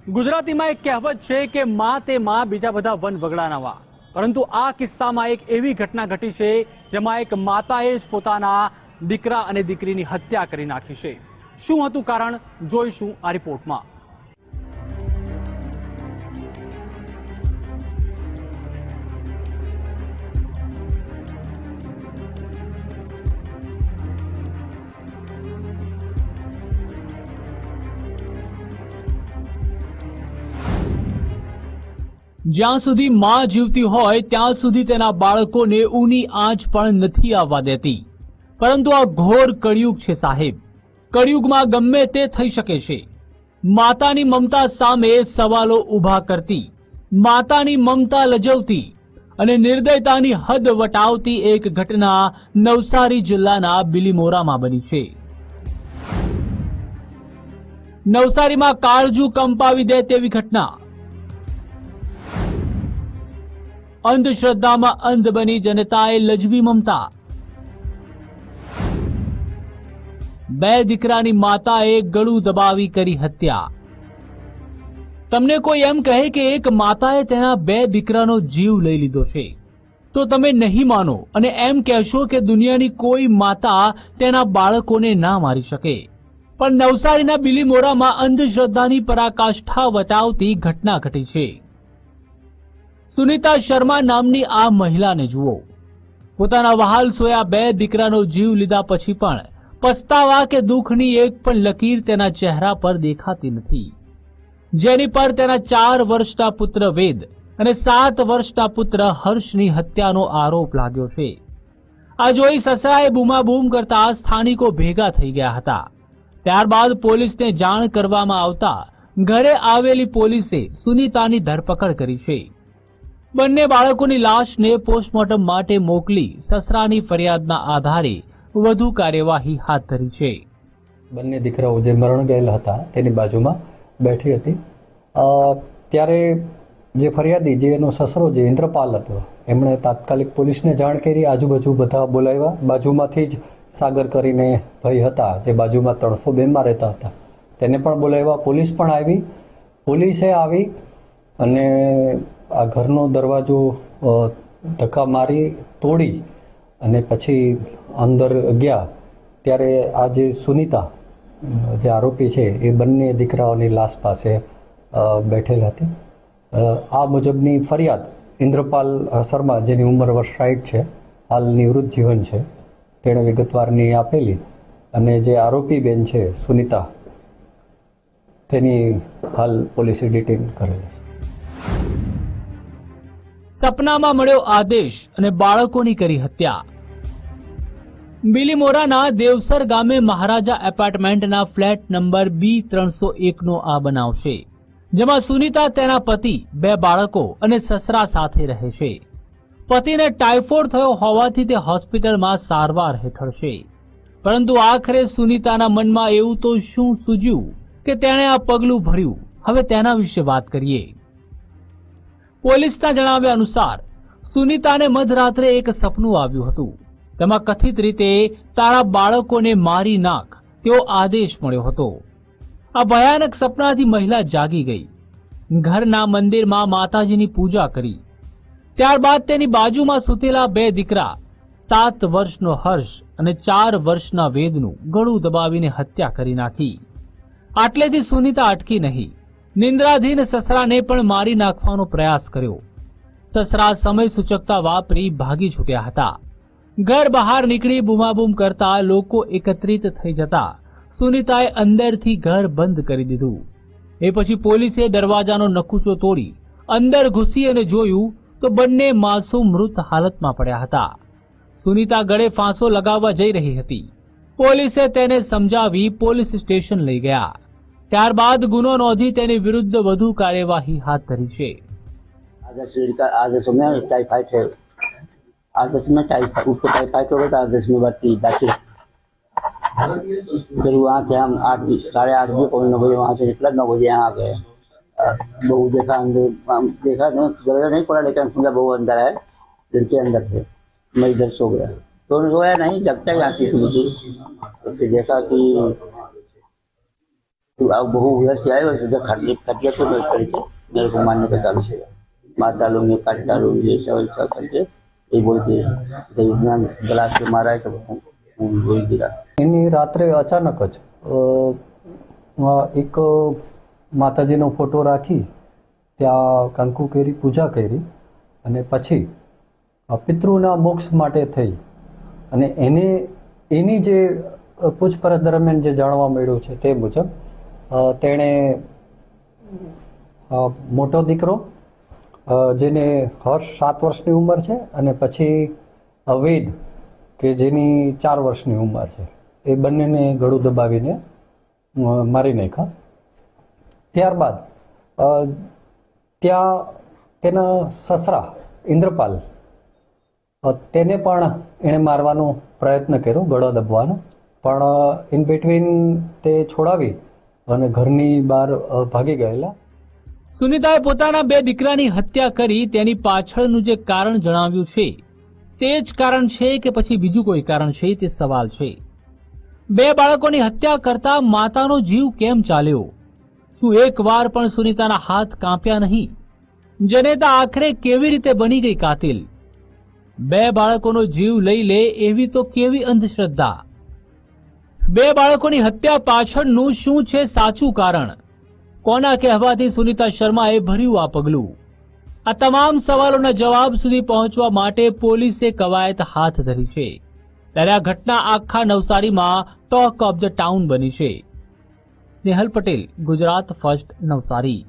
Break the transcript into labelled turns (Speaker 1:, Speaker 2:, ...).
Speaker 1: ગુજરાતીમાં એક કહેવત છે કે માં તે માં બીજા બધા વન વગડાનાવા, પરંતુ આ કિસ્સામાં એક એવી ઘટના ઘટી છે જેમાં એક માતાએ જ પોતાના દીકરા અને દીકરીની હત્યા કરી નાખી છે। શું હતું કારણ, જોઈશું આ રિપોર્ટમાં। જ્યાં સુધી માં જીવતી હોય ત્યાં સુધી તેના બાળકોને ઊની આંચ પણ નથી આવવા દેતી, પરંતુ આ ઘોર કળિયુગ છે સાહેબ। કળિયુગમાં ગમે તે થઈ શકે છે। માતાની મમતા સામે સવાલો ઊભા કરતી, માતાની મમતા લજવતી અને નિર્દયતાની હદ વટાવતી એક ઘટના નવસારી જિલ્લાના બિલીમોરામાં બની છે। નવસારીમાં કાળજું કંપાવી દે તેવી ઘટના। અંધશ્રદ્ધામાં અંધ બની જનતાએ લજવી મમતા। બે દીકરાની માતાએ ગળું દબાવી કરી હત્યા। તમને કોઈ એમ કહે કે એક માતાએ તેના બે દીકરાનો જીવ લઈ લીધો છે તો તમે નહીં માનો અને એમ કહેશો કે દુનિયાની કોઈ માતા તેના બાળકોને ના મારી શકે। પણ નવસારીના બિલીમોરામાં અંધશ્રદ્ધાની પરાકાષ્ઠા વટાવતી ઘટના ઘટી છે। સુનીતા શર્મા નામની આ મહિલાને જુઓ। પોતાના વહાલ સોયા બે દીકરાનો જીવ લીધા પછી પણ પસ્તાવા કે દુઃખની એક પણ લકીર તેના ચહેરા પર દેખાતી નથી, જેની પર તેના 4 વર્ષના પુત્ર વેદ અને 7 વર્ષના પુત્ર હર્ષની હત્યાનો આરોપ લાગ્યો છે। આ જોઈ સસરાએ બૂમાબૂમ કરતા સ્થાનિકો ભેગા થઈ ગયા હતા। ત્યારબાદ પોલીસને જાણ કરવામાં આવતા ઘરે આવેલી પોલીસે સુનીતાની ધરપકડ કરી છે। બંને બાળકોની લાશને પોસ્ટમોર્ટમ માટે મોકલી સસરાની ફરિયાદના આધારે વધુ કાર્યવાહી હાથ ધરી છે।
Speaker 2: બંને દીકરાઓ જે મરણ ગયેલા હતા તેની બાજુમાં બેઠી હતી। ત્યારે જે ફરિયાદી, જે એનો સસરો જે ઇન્દ્રપાલ હતો, એમણે તાત્કાલિક પોલીસને જાણ કરી। આજુબાજુ બધા બોલાવ્યા। બાજુમાંથી જ સાગર કરીને ભાઈ હતા જે બાજુમાં 302માં રહેતા હતા, તેને પણ બોલાવ્યા। પોલીસ પણ આવી। પોલીસે આવી અને આ ઘરનો દરવાજો ધક્કા મારી તોડી અને પછી અંદર ગયા। ત્યારે આ જે સુનીતા જે આરોપી છે એ બંને દીકરાઓની લાશ પાસે બેઠેલ હતી। આ મુજબની ફરિયાદ ઇન્દ્રપાલ શર્મા, જેની ઉંમર વર્ષ 60 છે, હાલ નિવૃત્ત જીવન છે, તેણે વિગતવારની આપેલી અને જે આરોપી બેન છે સુનીતા, તેની હાલ પોલીસે ડિટેન કરેલી છે।
Speaker 1: સપનામાં મળ્યો આદેશ અને બાળકોની કરી હત્યા। બિલીમોરાના દેવસર ગામે મહારાજા એપાર્ટમેન્ટના ફ્લેટ નંબર B301 નો આ બનાવ છે, જેમાં સુનીતા તેના પતિ, 2 બાળકો અને સસરા સાથે રહે છે। પતિને ટાઇફોઇડ થયો હોવાથી તે હોસ્પિટલમાં સારવાર હેઠળ છે, પરંતુ આખરે સુનીતાના મનમાં એવું તો શું સૂજ્યું કે તેણે આ પગલું ભર્યું। હવે તેના વિશે વાત કરીએ। પોલીસના જણાવ્યા અનુસાર સુનીતાને મધરાત્રે એક સપનું આવ્યું હતું। તેમાં કથિત રીતે તારા બાળકોને મારી નાખ તેવો આદેશ મળ્યો હતો। આ ભયાનક સપનાથી મહિલા જાગી ગઈ, ઘરના મંદિરમાં માતાજીની પૂજા કરી। ત્યારબાદ તેની બાજુમાં સૂતેલા 2 દીકરા, 7 વર્ષનો હર્ષ અને 4 વર્ષના વેદનું ગળું દબાવીને હત્યા કરી નાખી। આટલેથી સુનીતા અટકી નહીં, નિંદ્રાધીન સસરાને પણ મારી નાખવાનો પ્રયાસ કર્યો। સસરા સમય સૂચકતા વાપરી ભાગી છૂટ્યા હતા। ઘર બહાર નીકળી બૂમાબૂમ કરતા લોકો એકત્રિત થઈ જતા સુનીતાએ અંદરથી ઘર બંધ કરી દીધું। એ પછી પોલીસે દરવાજાનો નકુચો તોડી અંદર ઘૂસી અને જોયું તો બંને માસૂમ મૃત હાલતમાં પડ્યા હતા। સુનીતા ગળે ફાંસો લગાવવા જઈ રહી હતી। પોલીસે તેને સમજાવી પોલીસ સ્ટેશન લઈ ગયા। ત્યારબાદ ગુનો નોંધી તેની વિરુદ્ધ વધુ કાર્યવાહી હાથ ધરી છે।
Speaker 3: आदर्श में टाइफाइड है, आदर्श में टाइफाइड, उसको टाइफाइड हो गया था। आदर्श में भर्ती दाखिल। फिर वहाँ से हम 8:30 बजे 9 बजे वहाँ से निकला, 9 बजे यहाँ आ गए। बहू देखा, अंदर देखा नहीं, दरवाजा नहीं खोला, लेकिन समझा बहू अंदर है, लड़के अंदर थे। मैं इधर सो गया तो सोया नहीं, जगता ही आती थी मुझे। तो फिर देखा कि तो अब बहु उधर से आए वैसे उधर खटिया तो मैं करी थे, मेरे को मारने का चालू से मार डालूंगे काट डालूंगे ऐसा करके ये बोलते तो इतना गिलास से मारा है तो वही गिरा।
Speaker 2: એની રાત્રે અચાનક જ એક માતાજીનો ફોટો રાખી ત્યાં કંકુ કેરી પૂજા કરી અને પછી પિતૃના મોક્ષ માટે થઈ અને એની જે પૂછપરછ દરમિયાન જે જાણવા મળ્યું છે તે મુજબ તેણે મોટો દીકરો જેને હર્ષ 7 વર્ષની ઉંમર છે અને પછી વેદ કે જેની 4 વર્ષની ઉંમર છે એ બંનેને ગળું દબાવીને મારી નાખ્યા। ત્યારબાદ ત્યાં તેના સસરા ઇન્દ્રપાલ તેને પણ એણે મારવાનો પ્રયત્ન કર્યો, ગળો દબવાનો, પણ ઇન બિટવીન તે છોડાવી અને ઘરની બહાર ભાગી ગયેલા।
Speaker 1: સુનિતાએ પોતાના 2 દીકરાની હત્યા કરી તેની પાછળનું જે કારણ જણાવ્યું છે તે જ કારણ છે કે પછી બીજું કોઈ કારણ છે તે સવાલ છે। 2 બાળકોની હત્યા કરતા માતાનો જીવ કેમ ચાલ્યો? શું એક વાર પણ સુનિતાના હાથ કાંપ્યા નહીં? જનેતા આખરે કેવી રીતે બની ગઈ કાતિલ? 2 બાળકોનો જીવ લઈ લે એવી તો કેવી અંધશ્રદ્ધા? 2 બાળકોની હત્યા પાછળનું શું છે સાચું કારણ? કોના કહેવાથી સુનિતા શર્માએ ભર્યું આ પગલું? આ તમામ સવાલોના જવાબ સુધી પહોંચવા માટે પોલીસે કવાયત હાથ ધરી છે। ત્યારે આ ઘટના આખા નવસારીમાં ટોક ઓફ ધ ટાઉન બની છે। સ્નેહલ પટેલ, ગુજરાત ફર્સ્ટ, નવસારી।